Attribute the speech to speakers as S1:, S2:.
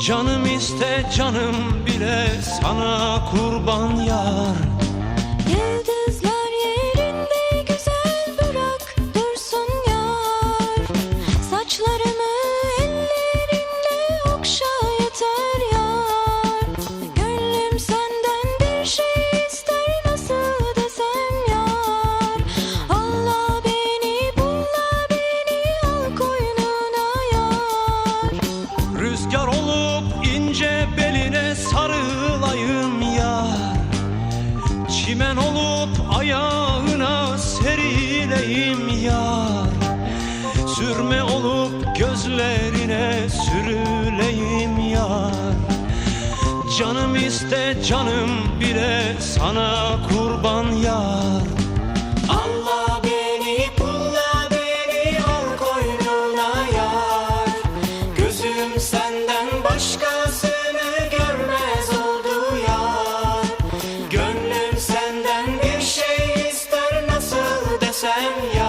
S1: Canım iste canım bile sana kurban yar.
S2: Yıldızlar yerinde güzel bırak dursun yar. Saçlarımı ellerinde okşa yeter yar. Gönlüm senden bir şey ister, nasıl desem yar. Allah beni bulla beni al koynuna yar.
S1: Rüzgar olup ince beline sarılayım yar. Çimen olup ayağına serileyim yar. Sürme olup gözlerine sürüleyim yar. Canım iste canım bile sana kurban yar.
S3: Allah beni pulla beni al koynuna yar. Gözüm senden başkasını görmez oldu yar. Gönlüm senden bir şey ister, nasıl desem yar.